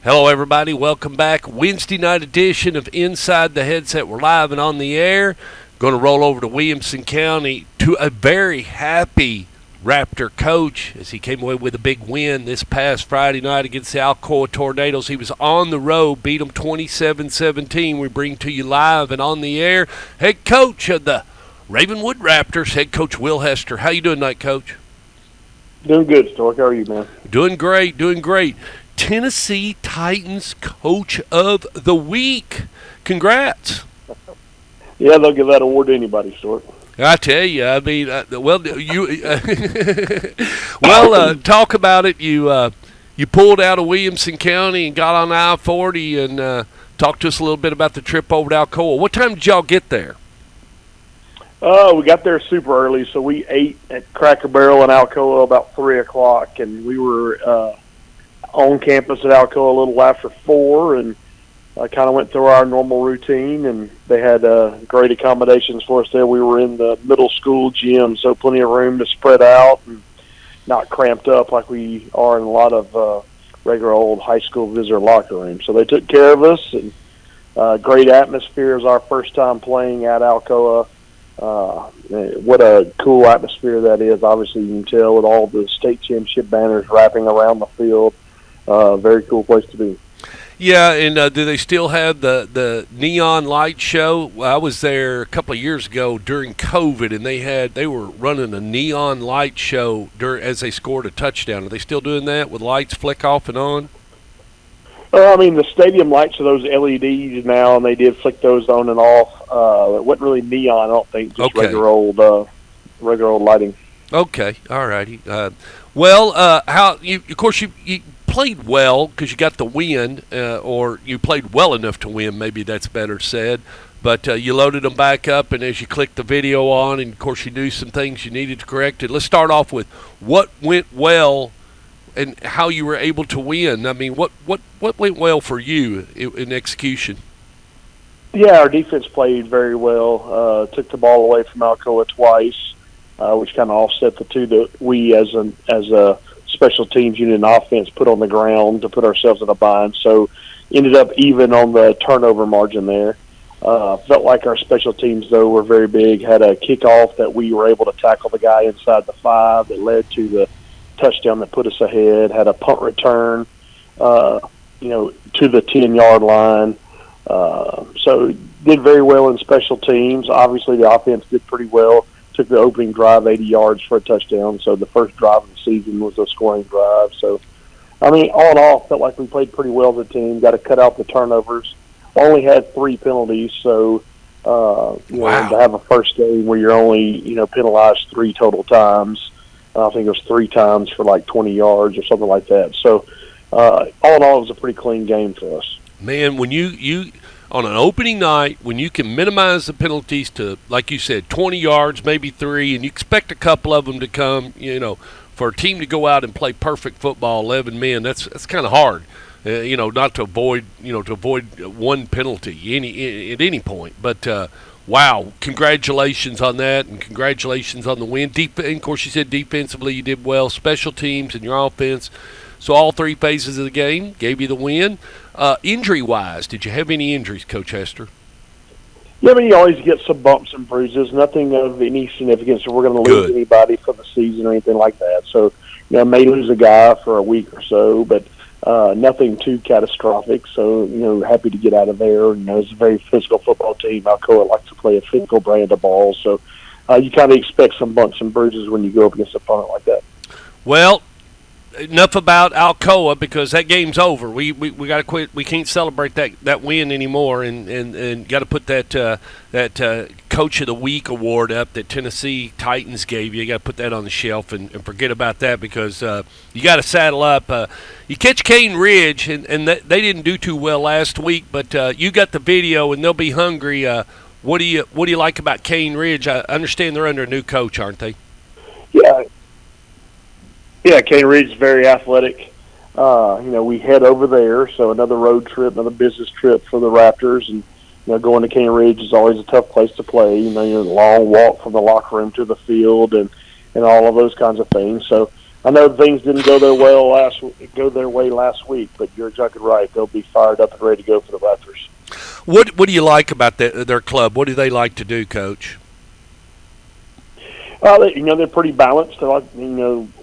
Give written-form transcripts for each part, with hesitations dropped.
Hello, everybody. Welcome back. Wednesday night edition of Inside the Headset. We're live and on the air. Going to roll over to Williamson County to a very happy Raptor coach as he came away with a big win this past Friday night against the Alcoa Tornadoes. He was on the road, beat them 27-17. We bring to you live and on the air head coach of the Ravenwood Raptors, head coach Will Hester. How you doing tonight, Coach? Doing good, Stork. How are you, man? Doing great, doing great. Tennessee Titans Coach of the Week. Congrats. Yeah, they'll give that award to anybody, Stork. I tell you, I mean, talk about it. You pulled out of Williamson County and got on I-40 and talk to us a little bit about the trip over to Alcoa. What time did y'all get there? We got there super early, so we ate at Cracker Barrel in Alcoa about 3 o'clock, and we were on campus at Alcoa a little after 4, and kind of went through our normal routine, and they had great accommodations for us there. We were in the middle school gym, so plenty of room to spread out and not cramped up like we are in a lot of regular old high school visitor locker rooms. So they took care of us, and great atmosphere. It was our first time playing at Alcoa. What a cool atmosphere that is. Obviously, you can tell with all the state championship banners wrapping around the field. Very cool place to be. Yeah, and do they still have the neon light show? I was there a couple of years ago during COVID, and they were running a neon light show as they scored a touchdown. Are they still doing that with lights flick off and on? I mean, the stadium lights are those LEDs now, and they did flick those on and off. It wasn't really neon, I don't think, just okay. regular old lighting. Okay, all righty. How you? Of course, you played well because you got the win, or you played well enough to win. Maybe that's better said. But you loaded them back up, and as you clicked the video on, and of course you knew some things you needed to correct it. Let's start off with what went well and how you were able to win. I mean, what went well for you in execution? Yeah, our defense played very well. Took the ball away from Alcoa twice, which kind of offset the two that we as a special teams unit and offense put on the ground to put ourselves in a bind. So ended up even on the turnover margin there. Felt like our special teams, though, were very big. Had a kickoff that we were able to tackle the guy inside the 5 that led to the touchdown that put us ahead. Had a punt return, to the 10-yard line. So did very well in special teams. Obviously, the offense did pretty well. Took the opening drive 80 yards for a touchdown. So the first drive of the season was a scoring drive. So, I mean, all in all, felt like we played pretty well as a team. Got to cut out the turnovers. Only had 3 penalties. So, wow. To have a first game where you're only, penalized 3 total times. I think it was 3 times for like 20 yards or something like that. So, all in all, it was a pretty clean game for us. Man, when you on an opening night, when you can minimize the penalties to, like you said, 20 yards, maybe 3, and you expect a couple of them to come, for a team to go out and play perfect football, 11 men, that's kind of hard, not to avoid, one penalty at any point. But, wow, congratulations on that, and congratulations on the win. And of course, you said defensively you did well, special teams and your offense. So all 3 phases of the game gave you the win. Injury-wise, did you have any injuries, Coach Hester? Yeah, I mean, you always get some bumps and bruises, nothing of any significance, so we're going to lose anybody for the season or anything like that. So, may lose a guy for a week or so, but nothing too catastrophic. So, happy to get out of there. It's a very physical football team. Alcoa likes to play a physical brand of ball, so you kind of expect some bumps and bruises when you go up against an opponent like that. Well, enough about Alcoa because that game's over. We got to quit. We can't celebrate that win anymore, and got to put that Coach of the Week award up that Tennessee Titans gave you. You got to put that on the shelf and forget about that because you got to saddle up. You catch Cane Ridge, and they didn't do too well last week, but you got the video, and they'll be hungry. What do you like about Cane Ridge? I understand they're under a new coach, aren't they? Yeah, Cane Ridge is very athletic. We head over there, so another road trip, another business trip for the Raptors, and going to Cane Ridge is always a tough place to play. You're a long walk from the locker room to the field, and all of those kinds of things. So I know things didn't go their way last week, but you're exactly right. They'll be fired up and ready to go for the Raptors. What do you like about their club? What do they like to do, Coach? They're pretty balanced. They're like,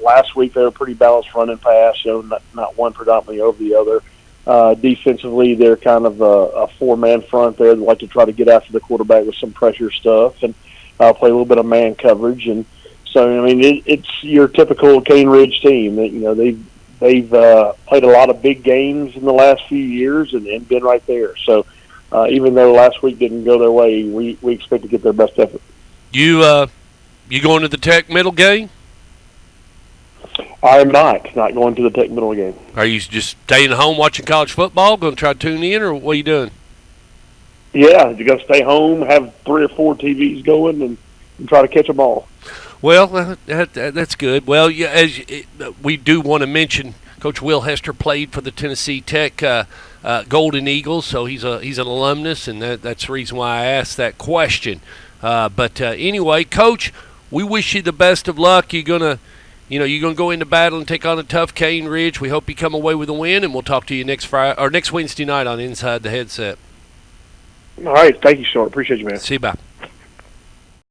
last week they were pretty balanced run and pass. Not one predominantly over the other. Defensively, they're kind of a four-man front there. They like to try to get after the quarterback with some pressure stuff and play a little bit of man coverage. And so, it's your typical Cane Ridge team. They've played a lot of big games in the last few years and been right there. So, even though last week didn't go their way, we expect to get their best effort. You going to the Tech Middle game? I am not going to the Tech Middle game. Are you just staying home watching college football, going to try to tune in, or what are you doing? Yeah, you're going to stay home, have 3 or 4 TVs going, and try to catch them all. Well, that's good. Well, yeah, we do want to mention, Coach Will Hester played for the Tennessee Tech Golden Eagles, so he's an alumnus, and that's the reason why I asked that question. But anyway, Coach, we wish you the best of luck. You're gonna go into battle and take on a tough Cane Ridge. We hope you come away with a win, and we'll talk to you next Wednesday night on Inside the Headset. All right, thank you, Sean. Appreciate you, man. See you, bye.